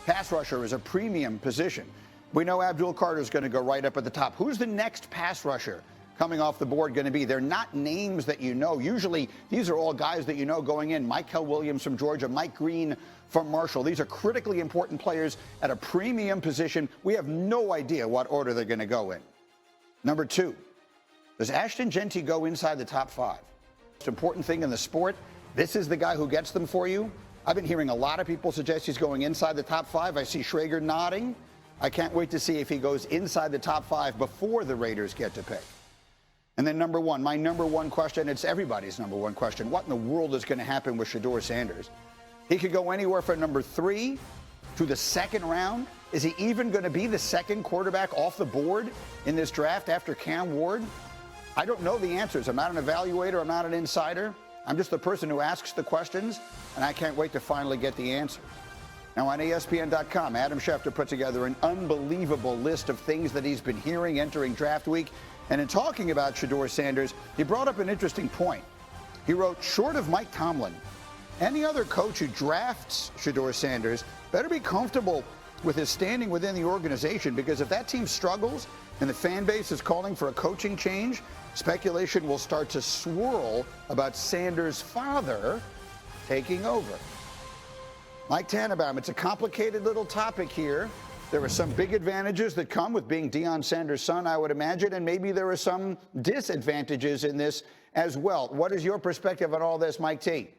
Pass rusher is a premium position. We know Abdul Carter is going to go right up at the top. Who's the next pass rusher coming off the board going to be? They're not names that you know. Usually, these are all guys that you know going in. Michael Williams from Georgia, Mike Green from Marshall. These are critically important players at a premium position. We have no idea what order they're going to go in. Number 2, does Ashton Jeanty go inside the top 5? Most important thing in the sport, this is the guy who gets them for you. I've been hearing a lot of people suggest he's going inside the top 5. I see Schrager nodding. I can't wait to see if he goes inside the top 5 before the Raiders get to pick. And then number 1, my number 1 question, it's everybody's number 1 question. What in the world is going to happen with Shedeur Sanders? He could go anywhere from number 3 to the 2nd round. Is he even going to be the 2nd quarterback off the board in this draft after Cam Ward? I don't know the answers. I'm not an evaluator. I'm not an insider. I'm just the person who asks the questions, and I can't wait to finally get the answers. Now on ESPN.com, Adam Schefter put together an unbelievable list of things that he's been hearing entering draft week. And in talking about Shedeur Sanders, he brought up an interesting point. He wrote, short of Mike Tomlin, any other coach who drafts Shedeur Sanders better be comfortable with his standing within the organization, because if that team struggles and the fan base is calling for a coaching change, speculation will start to swirl about Sanders' father taking over. Mike Tannenbaum, it's a complicated little topic here. There are some big advantages that come with being Deion Sanders' son, I would imagine, and maybe there are some disadvantages in this as well. What is your perspective on all this, Mike T?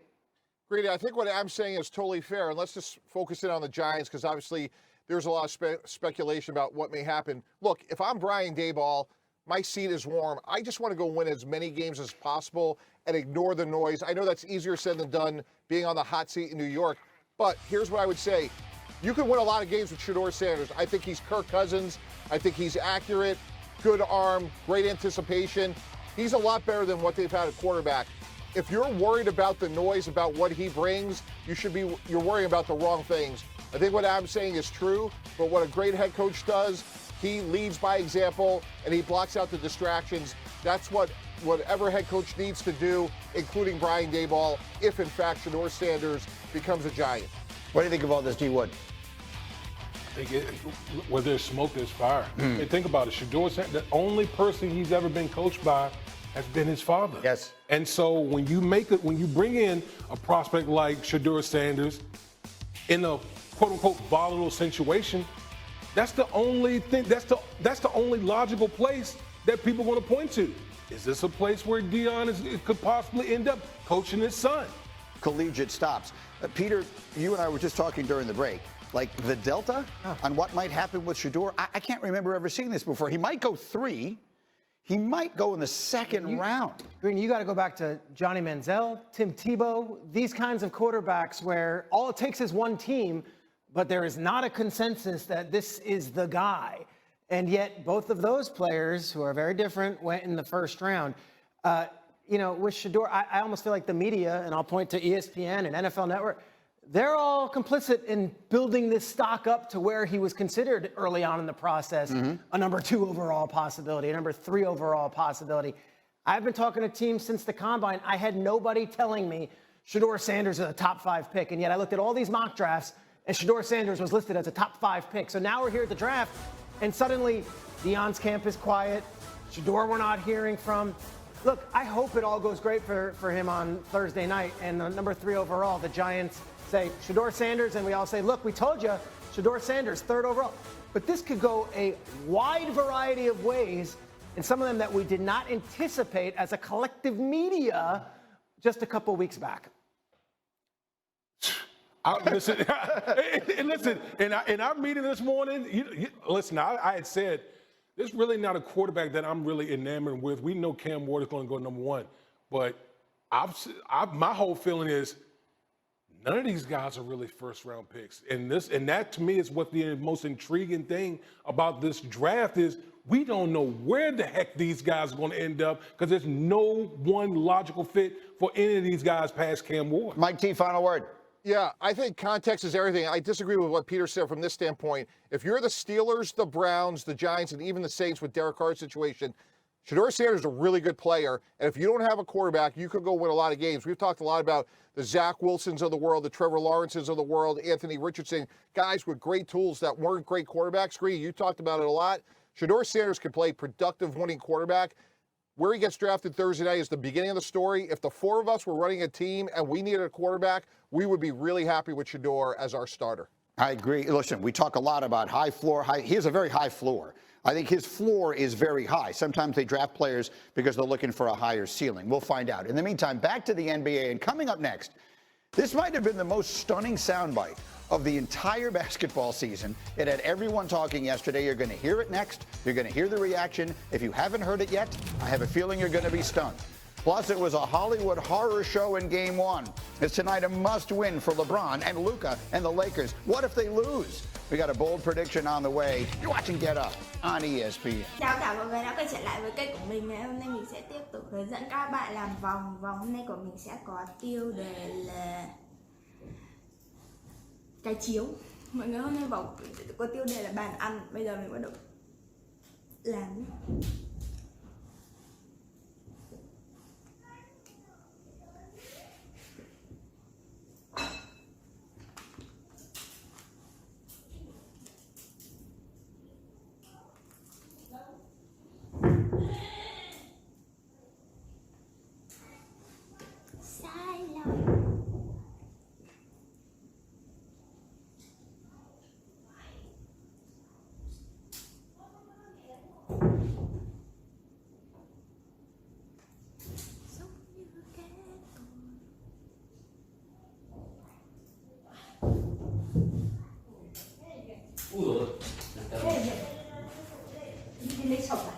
Greedy, I think what I'm saying is totally fair, and let's just focus in on the Giants, because obviously there's a lot of speculation about what may happen. Look, if I'm Brian Daboll, my seat is warm. I just want to go win as many games as possible and ignore the noise. I know that's easier said than done, being on the hot seat in New York, but here's what I would say. You can win a lot of games with Shedeur Sanders. I think he's Kirk Cousins. I think he's accurate, good arm, great anticipation. He's a lot better than what they've had at quarterback. If you're worried about the noise, about what he brings, you're worrying about the wrong things. I think what I'm saying is true, but what a great head coach does, he leads by example and he blocks out the distractions. That's whatever head coach needs to do, including Brian Daboll, if in fact Shedeur Sanders becomes a Giant. What do you think of all this, D. Wood? I think where there's smoke, there's fire. Hey, think about it. Shedeur Sanders, the only person he's ever been coached by has been his father. Yes. And so when you bring in a prospect like Shedeur Sanders in a quote unquote volatile situation, that's the only thing. That's the only logical place that people want to point to. Is this a place where Deion could possibly end up coaching his son? Collegiate stops. Peter, you and I were just talking during the break. Like the delta on what might happen with Shedeur, I can't remember ever seeing this before. He might go 3. He might go in the 2nd round. Green, you got to go back to Johnny Manziel, Tim Tebow, these kinds of quarterbacks where all it takes is one team, but there is not a consensus that this is the guy. And yet both of those players, who are very different, went in the 1st round. With Shedeur, I almost feel like the media, and I'll point to ESPN and NFL Network, they're all complicit in building this stock up to where he was considered early on in the process, a number 2 overall possibility, a number 3 overall possibility. I've been talking to teams since the Combine. I had nobody telling me Shedeur Sanders is a top 5 pick, and yet I looked at all these mock drafts, and Shedeur Sanders was listed as a top 5 pick. So now we're here at the draft, and suddenly Deion's camp is quiet. Shedeur we're not hearing from. Look, I hope it all goes great for him on Thursday night, and the number 3 overall, the Giants say Shedeur Sanders, and we all say, look, we told you, Shedeur Sanders, 3rd overall. But this could go a wide variety of ways, and some of them that we did not anticipate as a collective media just a couple weeks back. Listen, in our meeting this morning, I had said, there's really not a quarterback that I'm really enamored with. We know Cam Ward is going to go number 1, but my whole feeling is, none of these guys are really 1st-round picks. And that, to me, is what the most intriguing thing about this draft is. We don't know where the heck these guys are going to end up, because there's no one logical fit for any of these guys past Cam Ward. Mike T., final word. Yeah, I think context is everything. I disagree with what Peter said from this standpoint. If you're the Steelers, the Browns, the Giants, and even the Saints with Derek Carr's situation, Shedeur Sanders is a really good player, and if you don't have a quarterback, you could go win a lot of games. We've talked a lot about the Zach Wilsons of the world, the Trevor Lawrences of the world, Anthony Richardson, guys with great tools that weren't great quarterbacks. Green, you talked about it a lot. Shedeur Sanders can play productive, winning quarterback. Where he gets drafted Thursday night is the beginning of the story. If the four of us were running a team and we needed a quarterback, we would be really happy with Shedeur as our starter. I agree. Listen, we talk a lot about high floor. He has a very high floor. I think his floor is very high. Sometimes they draft players because they're looking for a higher ceiling. We'll find out. In the meantime, back to the NBA. And coming up next, this might have been the most stunning soundbite of the entire basketball season. It had everyone talking yesterday. You're going to hear it next. You're going to hear the reaction. If you haven't heard it yet, I have a feeling you're going to be stunned. Plus, it was a Hollywood horror show in Game 1. It's tonight a must-win for LeBron and Luka and the Lakers. What if they lose? We got a bold prediction on the way. You're watching Get Up on ESPN. Chào cả mọi người đã quay trở lại với kênh của mình. Ngày hôm nay mình sẽ tiếp tục hướng dẫn các bạn làm vòng. Vòng hôm nay của mình sẽ có tiêu đề là cái chiếu. Mọi người hôm nay vòng có tiêu đề là bàn ăn. Bây giờ mình bắt đầu làm. Đi lấy sọc à?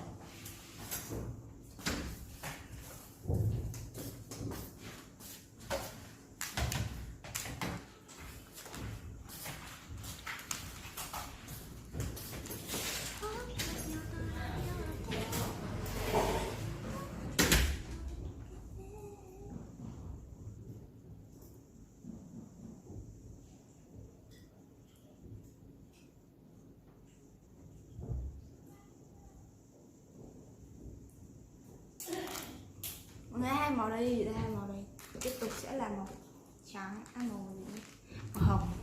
Mọi người hai màu đây, hai màu đây. Tiếp tục sẽ là màu trắng, màu hồng.